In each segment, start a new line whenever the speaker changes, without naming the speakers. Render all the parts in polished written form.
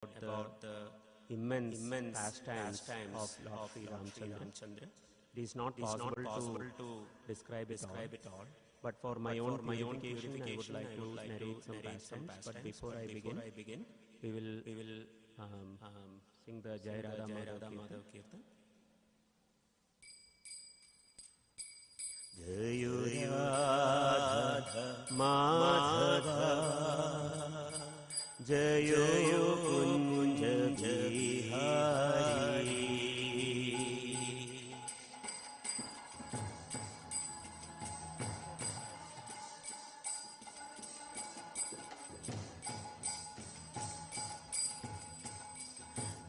the immense pastimes of Lord Sri Ramchandra. It is not possible to describe it all. But for my own purification, I would like to narrate some pastimes. But before I begin, we will sing the Jai Radha Madhav Kirtan. Jai Radha Madhava Jai Kunja Bihari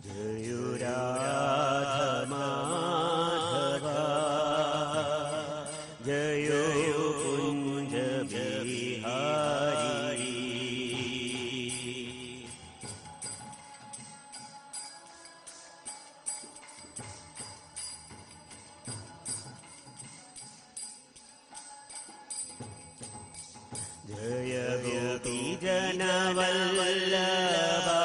Jai Radha Madhava Jai Kunja Bihari Jaya Gopi Jana Vallabha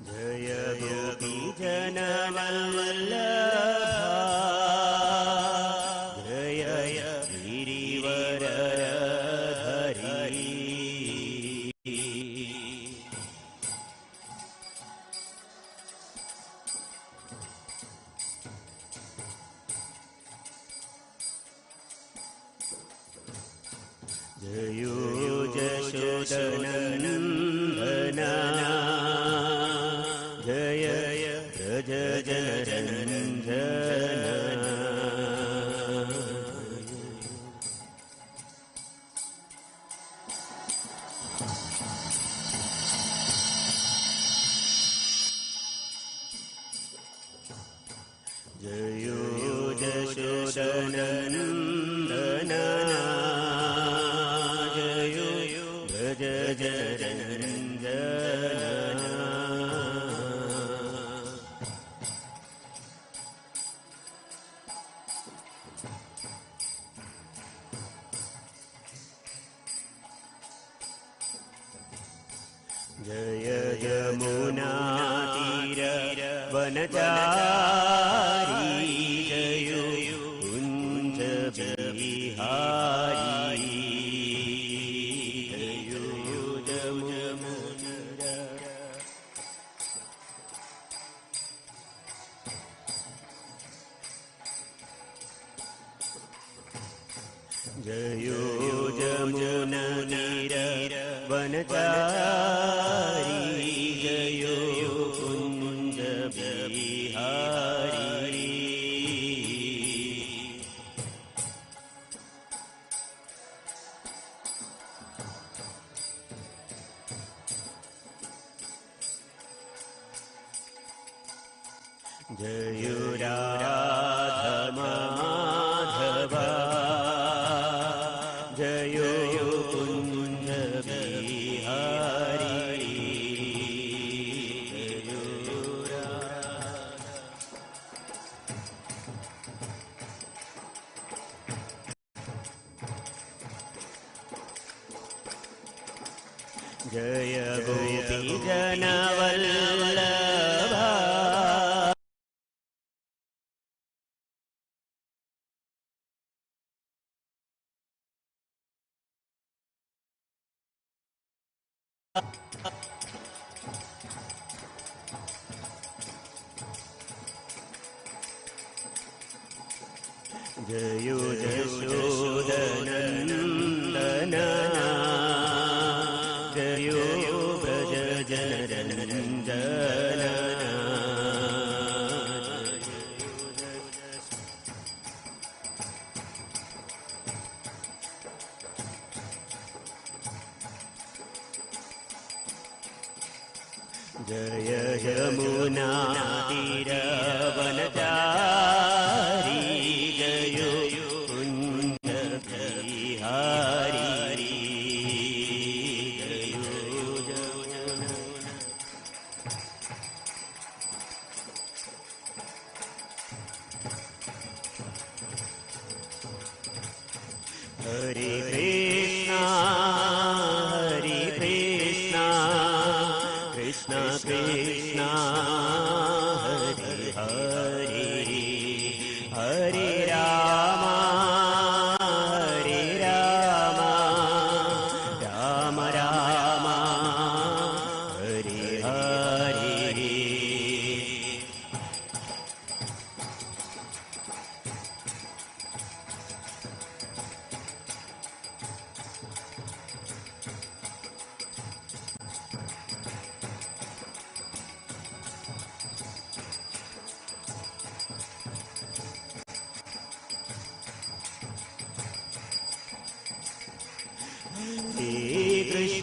Jaya Gopi Jana Vallabha Jaya Girivaradhari Jayo Jashodanandana Jaya Raja Janaranjana Jayo Jashodanandana Jayo Raja Janaranjana Jaya Yamuna Tira Vanachari Jayo Kunja Bihari Jayo Yamuna Jayo Jamuna Tira Vanachari Jayo Kunja Bihari Jayo Radha Madhava Jayo Kunja Bihari Jayo Radha Jaya Gopi Jana Vallabha Jayo Jashodanandana Jayo Braja Janaranjana Jaya Yamuna Tira Vanachari Jayo Kunja Bihari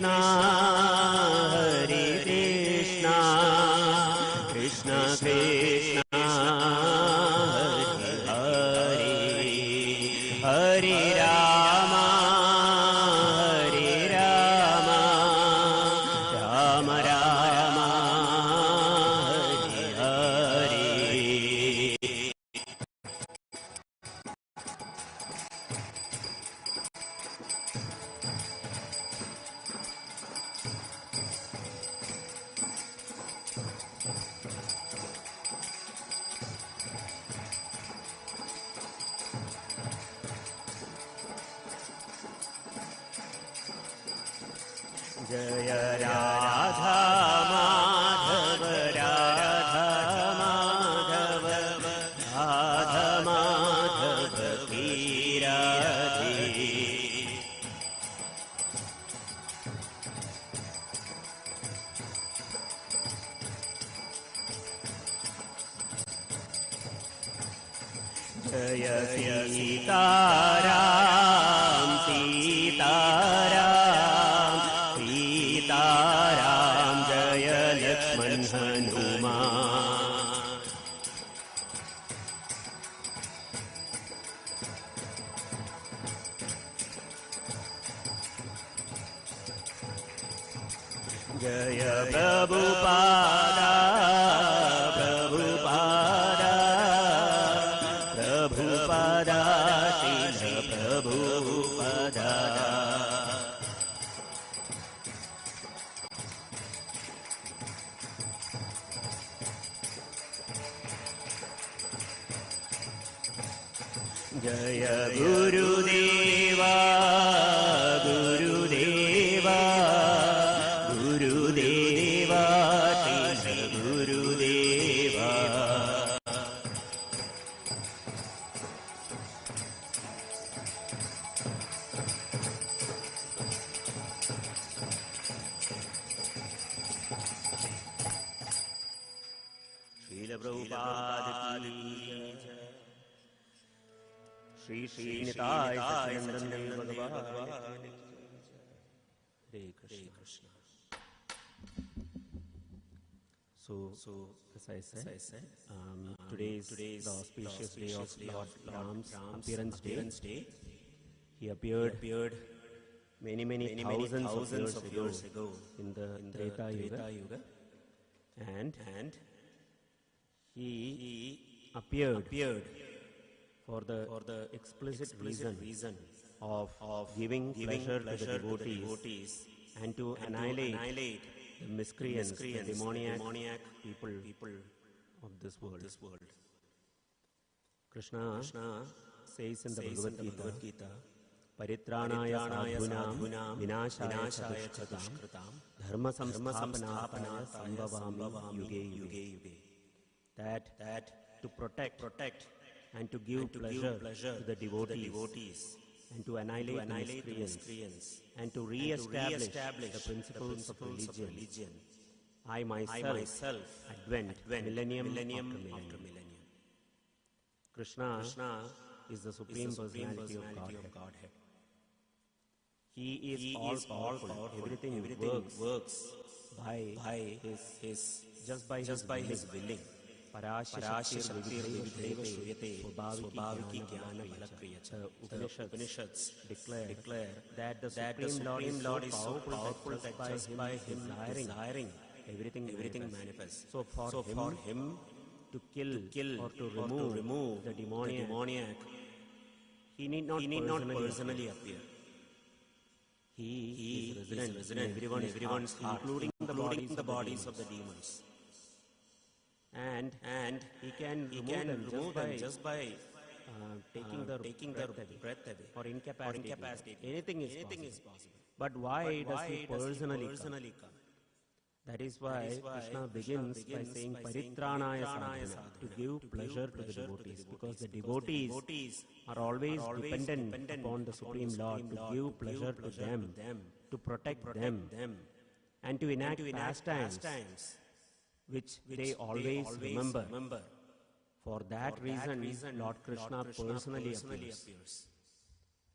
Krishna, Hare Krishna, Krishna Krishna, Hare Hare, Hare Rama, Hare Rama, Rama Rama, Hare Hare. Jaya Radha Madhav, Radha Madhav, Radha Madhav Ki Radhe. Jaya Sita Ram, Sita Ram, Sita Ram, Jaya Lakshman Hanuman. Jaya Prabhupada, Prabhupada, Prabhupada, Srila Prabhupada. Jaya Gurudeva, Gurudeva, Gurudeva, Srila Gurudeva. Srila Prabhupada ki jai. Shri Shri Nitai Satyananda Bhagavan. Hare Krishna. So as I said, today is the auspicious day of Lord Ram's appearance day. He appeared many thousands of years ago in the Treta Yuga, and he appeared for the explicit reason of giving pleasure to the devotees and to annihilate the miscreants, the demoniac people of this world. Krishna says in the Bhagavad Gita, Paritranaya sadhunam vinashaya chadushkritam dharma samsthapanaya sambhavami yuge. That to protect and to give pleasure to the devotees and to annihilate the miscreants and to re-establish the principles of religion. I myself advent millennium after millennium. Krishna is the Supreme Personality of Godhead. He is all powerful. Everything works by his willing. Parashaktir Vivideva Shruyate Swabhaviki Jnana Balakriyata. Upanishads declare that the Supreme Lord is so powerful that just by him desiring everything manifests. So for him to kill or to remove the demoniac, he need not personally appear. He is resident in everyone's heart, including the bodies of the demons. And he can remove them just by taking their breath away or incapacitate. Anything is possible. But why does he personally come? That is why Krishna begins by saying Paritranaya sadhana, to give pleasure to the devotees, because the devotees are always dependent upon the Supreme Lord to give pleasure to them, to protect them, and to enact pastimes which they always remember. For that reason, Lord Krishna personally appears.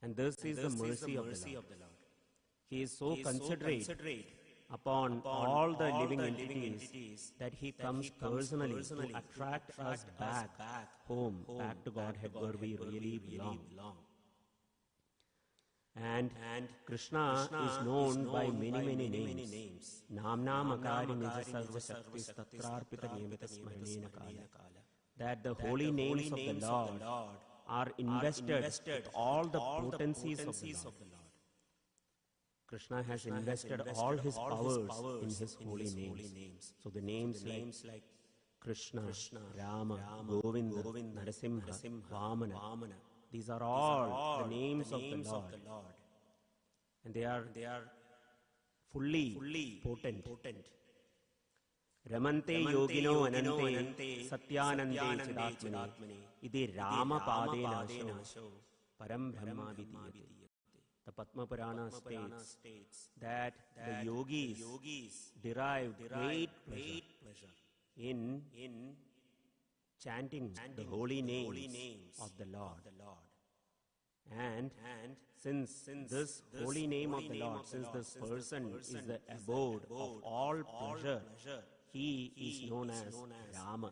And this is the mercy of the Lord. He is so considerate upon all the living entities that he comes personally to attract us back home, back to Godhead where we really belong. And Krishna is known by many names. Namna Makari Nija Sarva Shaktis Tatrarpita Niyamita Smaranena Kala. That the holy names of the Lord are invested with all the potencies of the Lord. Krishna has invested all his powers in his holy names. So the names like Krishna, Rama, Govinda, Narasimha, Vamana, these are all the names of the Lord. And they are fully potent. Ramante yogino anante satyanande chidatmane idi Rama padena asho param brahma vidiyate. The Padma Purana states that the yogis derive great pleasure in chanting the holy names of the Lord. And since this holy name of the Lord, since this person is the abode of all pleasure, he is known as Rama.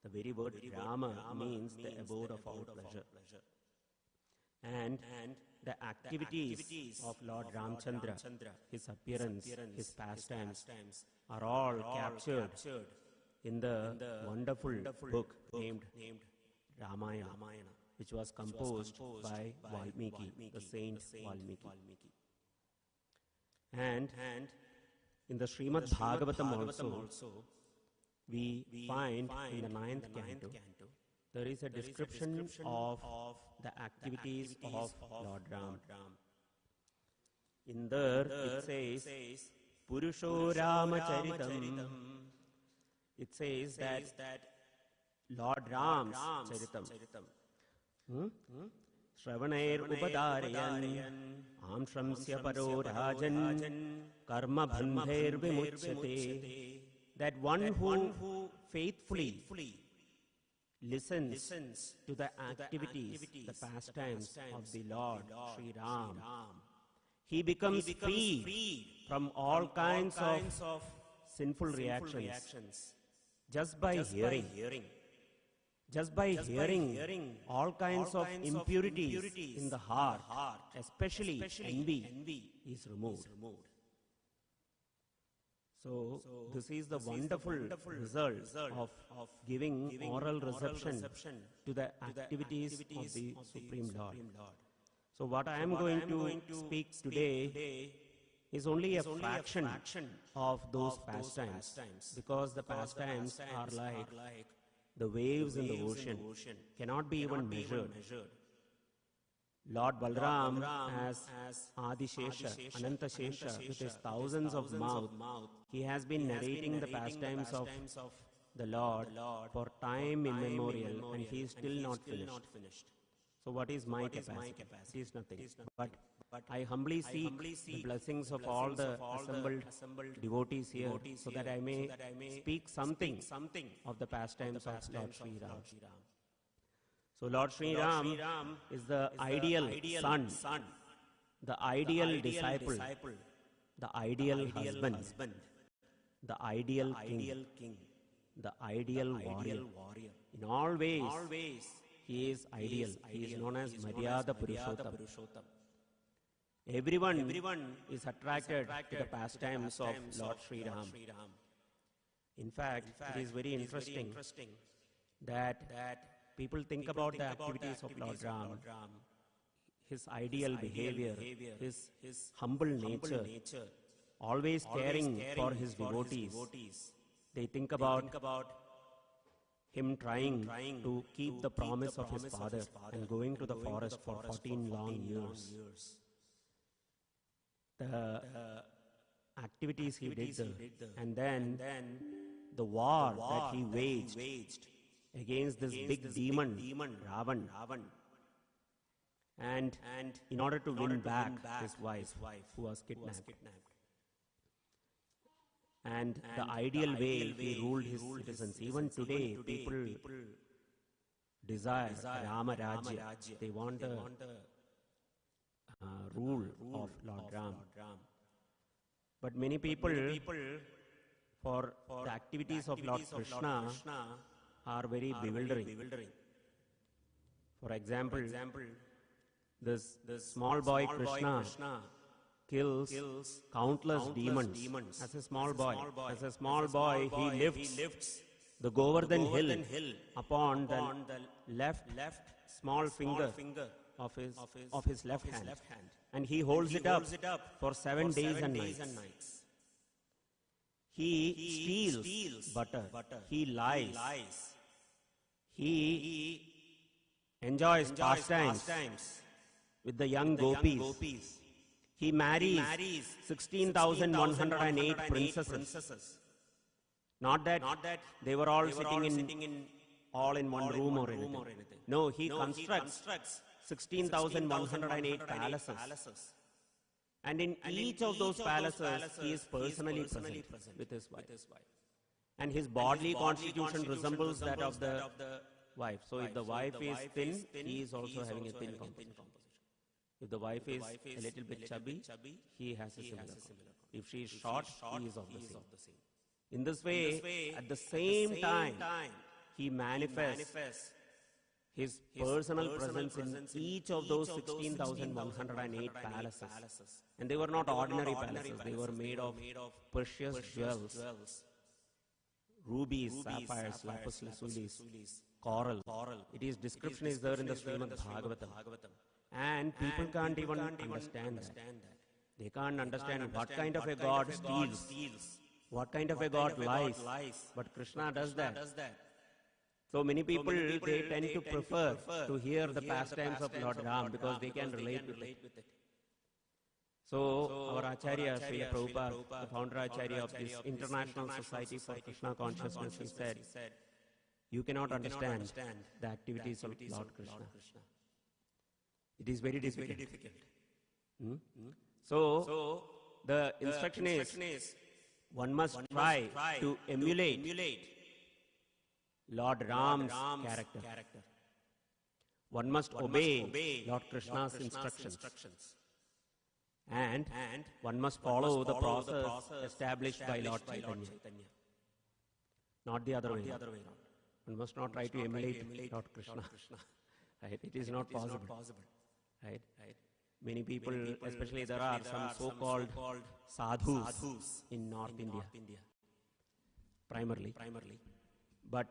The very word Rama means the abode of all pleasure. And the activities of Lord Ramchandra, his appearance, his pastimes, are all captured in the wonderful book named Ramayana, which was composed by Valmiki, the saint Valmiki. And in the Srimad Bhagavatam also, we find in the 9th canto, there is a description of the activities of Lord Ram. In there it says, Purusho Ramacharitam. It says that Lord Ram's Charitam. Shravanair Upadarayan Amshramsya Paro Rajan Karma Bandhair Vimuchyate. That one who faithfully listens to the activities, the pastimes of the Lord Sri Ram, he becomes free from all kinds of sinful reactions just by hearing. Just by hearing, all kinds of impurities in the heart, especially envy, is removed. So this is the wonderful result of giving oral reception to the activities of the Supreme Lord. So what I am going to speak today is only a fraction of those pastimes, because the pastimes are like the waves in the ocean, cannot be even measured. Lord Balram as Adishesha, Anantashesha, with his thousands of mouths, he has been narrating the pastimes of the Lord for time immemorial, and he is still not finished. So what is my capacity? It is nothing. But I humbly seek the blessings of all the assembled devotees here, so that I may speak something of the pastimes of Lord Sri Ram. So Lord Sri Ram is the ideal son, the ideal disciple, the ideal husband, the ideal king, the ideal warrior. In all ways, he is ideal. He is known as Maryada Purushottam. Everyone is attracted to the pastimes of Lord Sri Ram. In fact, it is very interesting that people think about the activities of Lord Ram, his ideal behavior, his humble nature, always caring for his devotees. They think about him trying to keep the promise of his father and going to the forest for 14 long years. The activities he did there, and then the war that he waged against this big demon, Ravan, and in order to win back his wife who was kidnapped. And the ideal way he ruled his citizens. Even today, people desire Rama Rajya. They want a rule of Lord Ram. But many people, for the activities of Lord Krishna, are very bewildering. For example, this small boy Krishna kills countless demons as a small boy. As a small boy, he lifts the Govardhan hill upon the left small finger of his left hand, and he holds it up for 7 days and nights. He steals butter. He lies. He enjoys pastimes with the young gopis. He marries 16,108 princesses. Not that they were all sitting in all in one room or anything. No, he constructs 16,108 palaces. And in each of those palaces, he is personally present with his wife. And his bodily constitution resembles that of the wife. So if the wife is thin, he is also having a thin composition. If the wife is a little bit chubby, he has a similar composition. If she is short, he is of the same. In this way, at the same time, he manifests his personal presence in each of those 16,108 palaces. And they were not ordinary palaces. They were made of precious jewels, rubies, sapphires, lapis lazulis, coral. Its description is there in the Srimad Bhagavatam. And people can't even understand that. They can't understand what kind of a God steals, what kind of a God lies. But Krishna does that. So many people, they tend to prefer to hear the pastimes of Lord Ram because they can relate with it. So our Acharya, Srila Prabhupada, the founder Acharya of this International Society for Krishna Consciousness, he said, you cannot understand the activities of Lord Krishna. It is very difficult. So the instruction is, one must try to emulate Lord Ram's character. One must obey Lord Krishna's instructions. And one must follow the process established by Lord Chaitanya. Not the other way around. One must not try to emulate Lord Krishna. Right? It is not possible. Right? Many people, especially there are some so-called sadhus in North India, primarily. But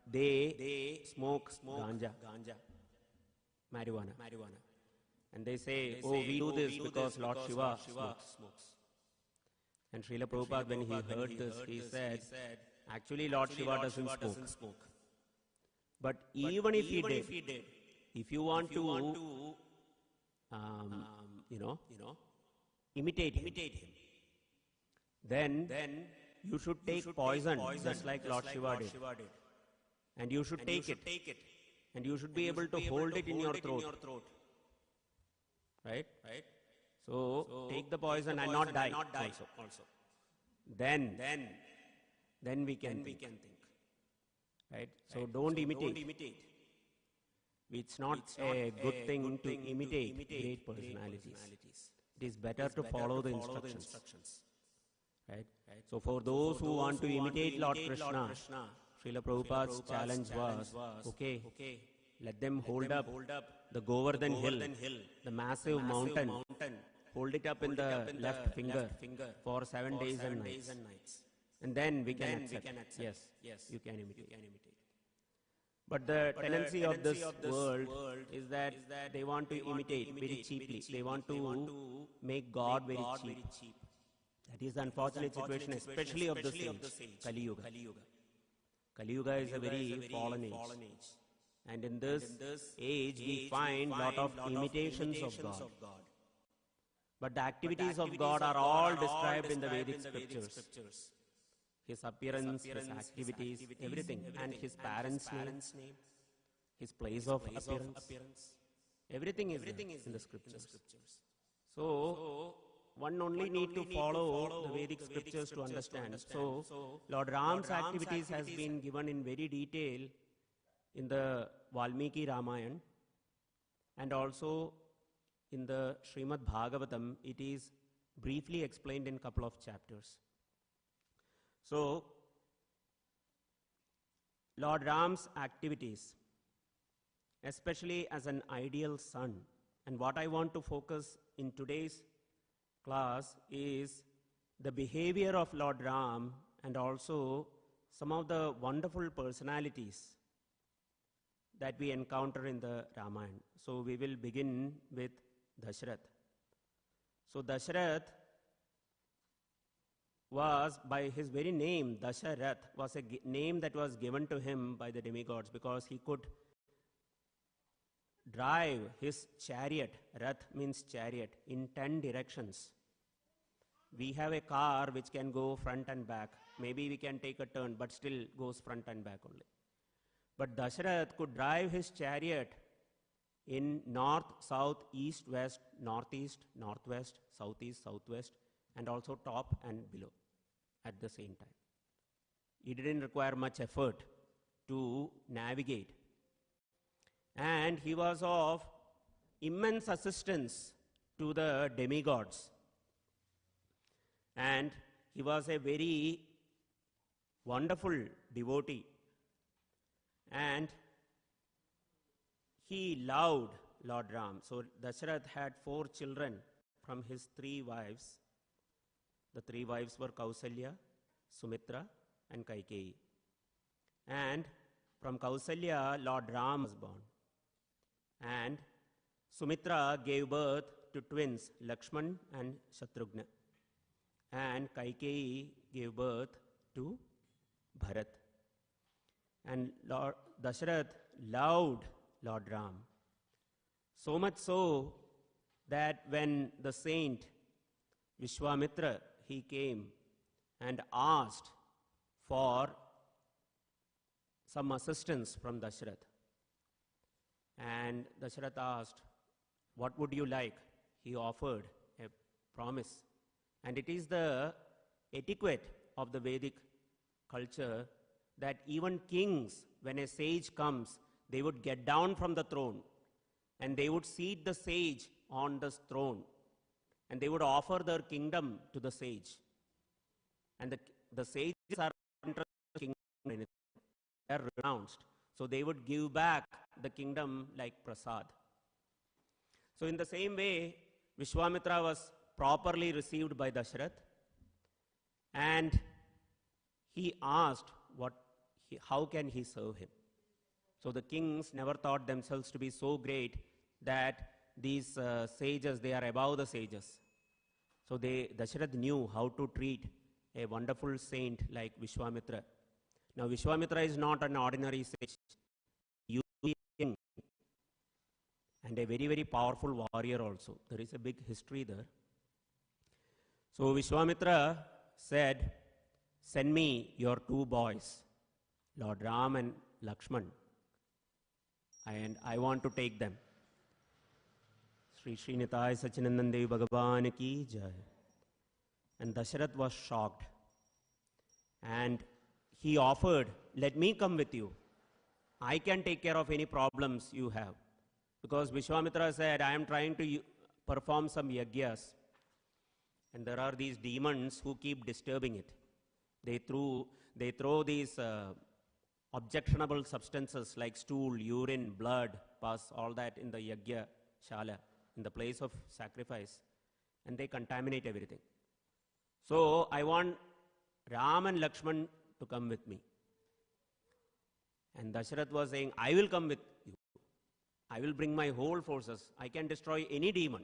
they smoke ganja, marijuana. And they say, oh, we do this because Lord Shiva smokes. And Srila Prabhupada, when he heard this, he said, actually Lord Shiva doesn't smoke. But even if he did, if you want to imitate him, then you should take poison just like Lord Shiva did. And you should take it. And you should be able to hold it in your throat. Right? So take the poison and not die also. Then we can think. Right? So don't imitate. It's not a good thing to imitate great personalities. It is better to follow the instructions. Right? So for those who want to imitate Lord Krishna, Srila Prabhupada's challenge was, okay, let them hold up the Govardhan hill, the massive mountain, hold it up in the left finger for 7 days and nights. And then we can accept, yes, you can imitate. But the tendency of this world is that they want to imitate very cheaply. They want to make God very cheap. That is the unfortunate situation, especially of this age, Kali Yuga. Kali Yuga is a very fallen age. And in this age, we find a lot of imitations of God. But the activities of God are all described in the Vedic scriptures. His appearance, his activities, everything. And his parents' name, his place of appearance. Everything is in the scriptures. So, one only need to follow the Vedic scriptures to understand. So, Lord Ram's activities has been given in very detail in the Valmiki Ramayana and also in the Srimad Bhagavatam, it is briefly explained in a couple of chapters. So, Lord Ram's activities, especially as an ideal son, and what I want to focus in today's class is the behavior of Lord Ram and also some of the wonderful personalities that we encounter in the Ramayana. So we will begin with Dashrath. So Dashrath was, by his very name, Dasharath, was a name that was given to him by the demigods because he could drive his chariot, Rath means chariot, in 10 directions. We have a car which can go front and back. Maybe we can take a turn, but still goes front and back only. But Dasharath could drive his chariot in north, south, east, west, northeast, northwest, southeast, southwest, and also top and below at the same time. It didn't require much effort to navigate. And he was of immense assistance to the demigods. And he was a very wonderful devotee. And he loved Lord Ram. So Dasharath had 4 children from his 3 wives. The 3 wives were Kausalya, Sumitra, and Kaikeyi. And from Kausalya, Lord Ram was born. And Sumitra gave birth to twins, Lakshman and Shatrughna. And Kaikeyi gave birth to Bharat. And Lord Dasharath loved Lord Ram. So much so that when the saint Vishwamitra, he came and asked for some assistance from Dasharath. And Dasharath asked, what would you like? He offered a promise. And it is the etiquette of the Vedic culture that even kings, when a sage comes, they would get down from the throne and they would seat the sage on the throne and they would offer their kingdom to the sage. And the sages are interested in the kingdom. They are renounced. So they would give back the kingdom like prasad. So in the same way, Vishwamitra was properly received by Dasharath, and he asked how can he serve him. So the kings never thought themselves to be so great that these sages, they are above the sages. So Dasharath knew how to treat a wonderful saint like Vishwamitra. Now Vishwamitra is not an ordinary sage. He is a king and a very, very powerful warrior also. There is a big history there. So Vishwamitra said, send me your 2 boys, Lord Ram and Lakshman, and I want to take them. Sri Srinitaya Sachinandan Devi Bhagavan ki jai. And Dasharath was shocked. And he offered, let me come with you. I can take care of any problems you have. Because Vishwamitra said, I am trying to perform some yagyas. And there are these demons who keep disturbing it. They throw these objectionable substances like stool, urine, blood, pus, all that in the yagya shala, in the place of sacrifice. And they contaminate everything. So I want Ram and Lakshman to come with me. And Dasharath was saying, I will come with you. I will bring my whole forces. I can destroy any demon.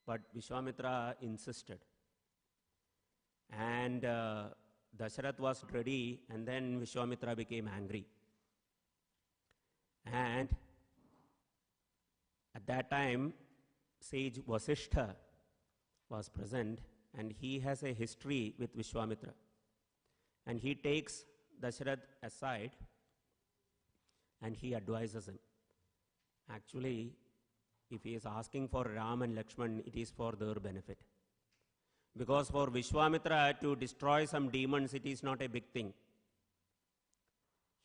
But Vishwamitra insisted. And Dasharath was ready, and then Vishwamitra became angry. And at that time, sage Vasishtha was present, and he has a history with Vishwamitra. And he takes Dasharath aside and he advises him. Actually, if he is asking for Ram and Lakshman, it is for their benefit. Because for Vishwamitra to destroy some demons, it is not a big thing.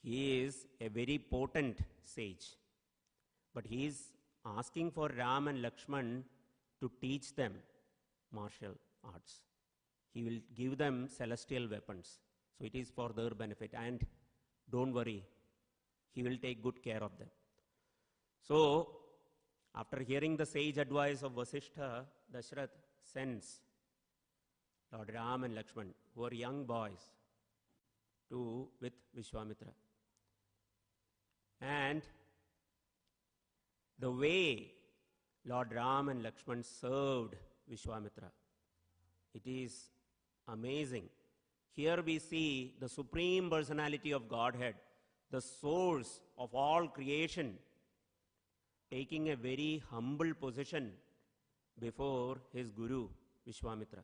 He is a very potent sage. But he is asking for Ram and Lakshman to teach them martial arts. He will give them celestial weapons. So it is for their benefit. And don't worry, he will take good care of them. So, after hearing the sage advice of Vasishtha, Dashrath sends Lord Ram and Lakshman, who are young boys, with Vishwamitra. And the way Lord Ram and Lakshman served Vishwamitra, it is amazing. Here we see the Supreme Personality of Godhead, the source of all creation, taking a very humble position before his Guru, Vishwamitra.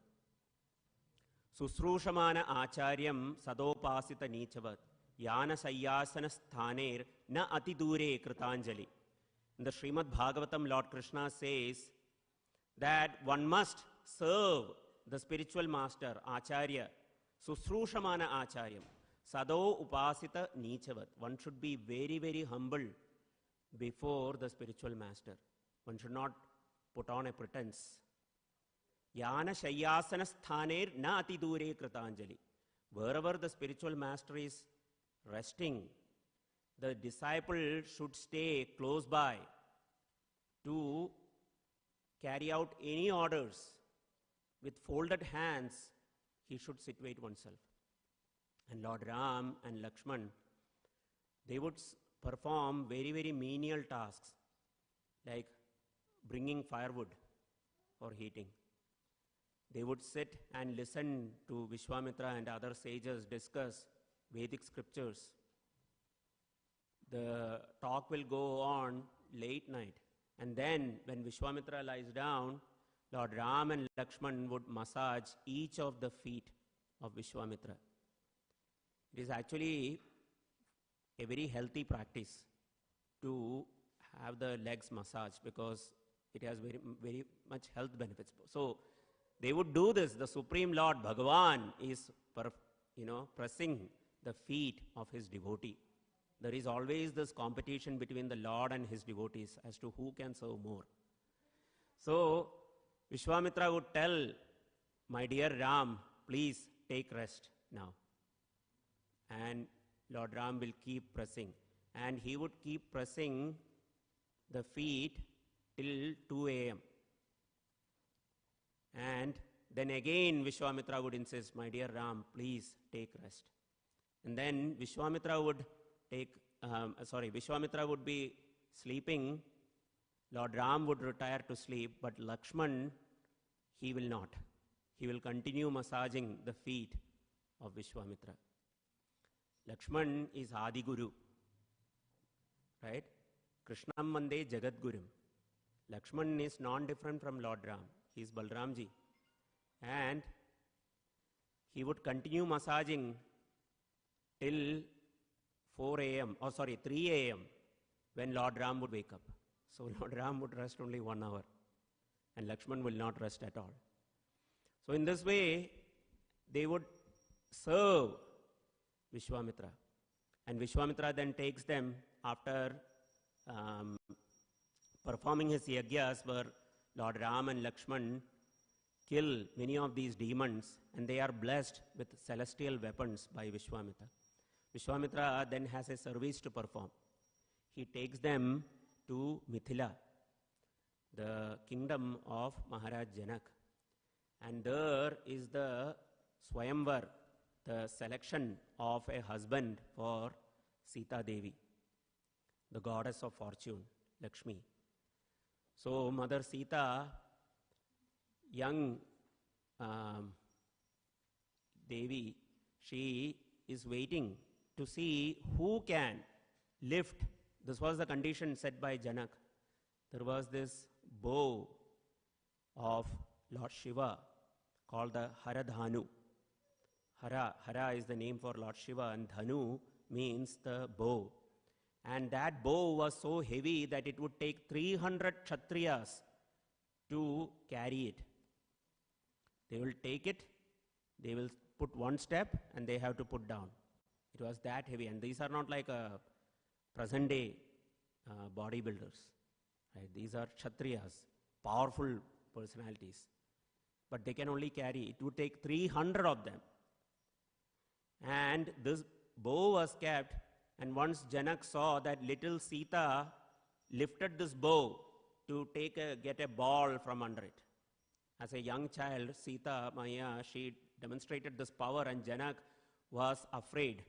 Susrushamana Acharyam Sadopasita Nichavat Yana Sayyasana Sthaner Na Atidure Kritanjali. In the Srimad Bhagavatam, Lord Krishna says that one must serve the spiritual master, Acharya, Susrushamana Acharyam, Sado Upasita Nichavat. One should be very, very humble before the spiritual master. One should not put on a pretense. Yana Shayyasana Sthaner Na Ati Dure Kritanjali. Wherever the spiritual master is resting, the disciple should stay close by to carry out any orders. With folded hands, he should situate oneself. And Lord Ram and Lakshman, they would perform very, very menial tasks, like bringing firewood for heating. They would sit and listen to Vishwamitra and other sages discuss Vedic scriptures. The talk will go on late night. And then, when Vishwamitra lies down, Lord Ram and Lakshman would massage each of the feet of Vishwamitra. It is actually a very healthy practice to have the legs massaged because it has very, very much health benefits. So, they would do this. The Supreme Lord Bhagavan is pressing the feet of his devotee. There is always this competition between the Lord and his devotees as to who can serve more. So, Vishwamitra would tell, my dear Ram, please take rest now. And Lord Ram will keep pressing. And he would keep pressing the feet till 2 a.m. And then again Vishwamitra would insist, my dear Ram, please take rest. And then Vishwamitra would be sleeping. Lord Ram would retire to sleep, but Lakshman, he will not. He will continue massaging the feet of Vishwamitra. Lakshman is Adi Guru, right? Krishnam Mande Jagat Gurum. Lakshman is non-different from Lord Ram. He is Balramji. And he would continue massaging till 3 a.m. when Lord Ram would wake up. So Lord Ram would rest only 1 hour and Lakshman will not rest at all. So in this way, they would serve Vishwamitra. And Vishwamitra then takes them after performing his yagyas where Lord Ram and Lakshman kill many of these demons and they are blessed with celestial weapons by Vishwamitra. Vishwamitra then has a service to perform. He takes them to Mithila, the kingdom of Maharaj Janak. And there is the Swayamvar, the selection of a husband for Sita Devi, the goddess of fortune, Lakshmi. So Mother Sita, young Devi, she is waiting to see who can lift. This was the condition set by Janak. There was this bow of Lord Shiva called the Haradhanu. Hara is the name for Lord Shiva and Dhanu means the bow. And that bow was so heavy that it would take 300 Kshatriyas to carry it. They will take it, they will put one step and they have to put down. It was that heavy, and these are not like present day bodybuilders. Right? These are Kshatriyas, powerful personalities. But they can only carry, it would take 300 of them. And this bow was kept, and once Janak saw that little Sita lifted this bow to get a ball from under it. As a young child, Sita Maya, she demonstrated this power, and Janak was afraid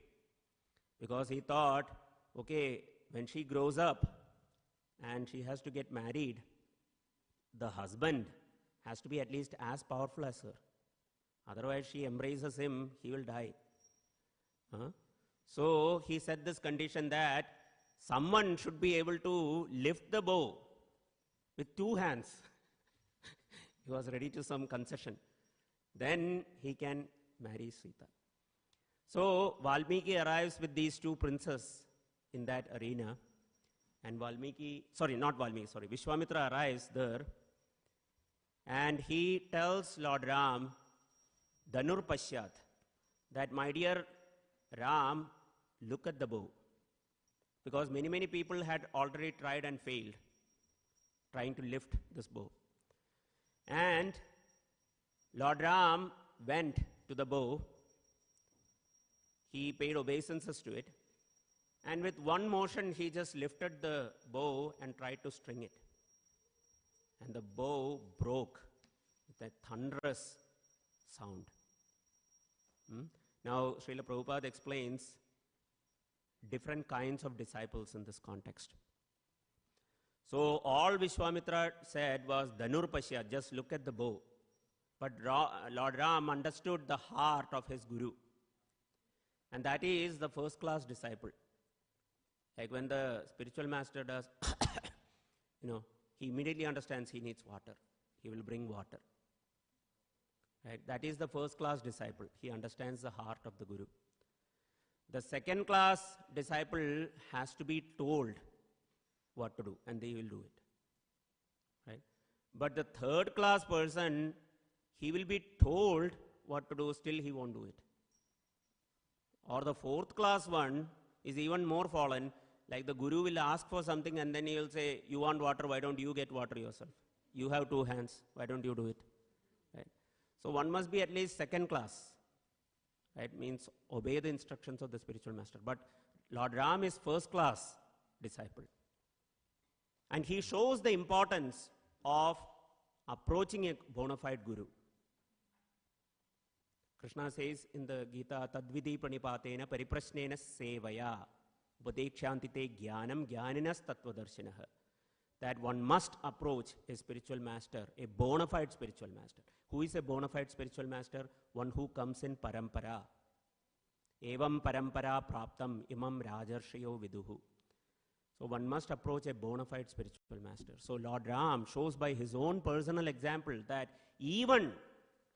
because he thought, okay, when she grows up and she has to get married, the husband has to be at least as powerful as her. Otherwise, she embraces him, he will die. So he set this condition that someone should be able to lift the bow with 2 hands. He was ready to some concession. Then he can marry Sita. So Valmiki arrives with these 2 princes in that arena. And Vishwamitra arrives there. And he tells Lord Ram, Dhanur Pashyat, that my dear Ram, look at the bow. Because many people had already tried and failed trying to lift this bow. And Lord Ram went to the bow. He paid obeisances to it. And with one motion, he just lifted the bow and tried to string it. And the bow broke with a thunderous sound. Now, Srila Prabhupada explains different kinds of disciples in this context. So, all Vishwamitra said was, Dhanur Pashya, just look at the bow. But Lord Ram understood the heart of his Guru. And that is the first class disciple. Like when the spiritual master does, he immediately understands he needs water. He will bring water. Right? That is the first class disciple. He understands the heart of the Guru. The second class disciple has to be told what to do, and they will do it. Right? But the third class person, he will be told what to do, still he won't do it. Or the fourth class one is even more fallen. Like the Guru will ask for something and then he will say, you want water, why don't you get water yourself? You have 2 hands, why don't you do it? Right? So one must be at least second class. Right? Means obey the instructions of the spiritual master. But Lord Ram is first class disciple. And he shows the importance of approaching a bona fide Guru. Krishna says in the Gita, Tadvidi pranipatena pariprasnena sevaya upadekshantite jnanam jnaninas tattvadarshinaha. That one must approach a spiritual master, a bona fide spiritual master. Who is a bona fide spiritual master? One who comes in parampara. Evam parampara praptam imam rajarshayo viduhu. So one must approach a bona fide spiritual master. So Lord Ram shows by his own personal example that even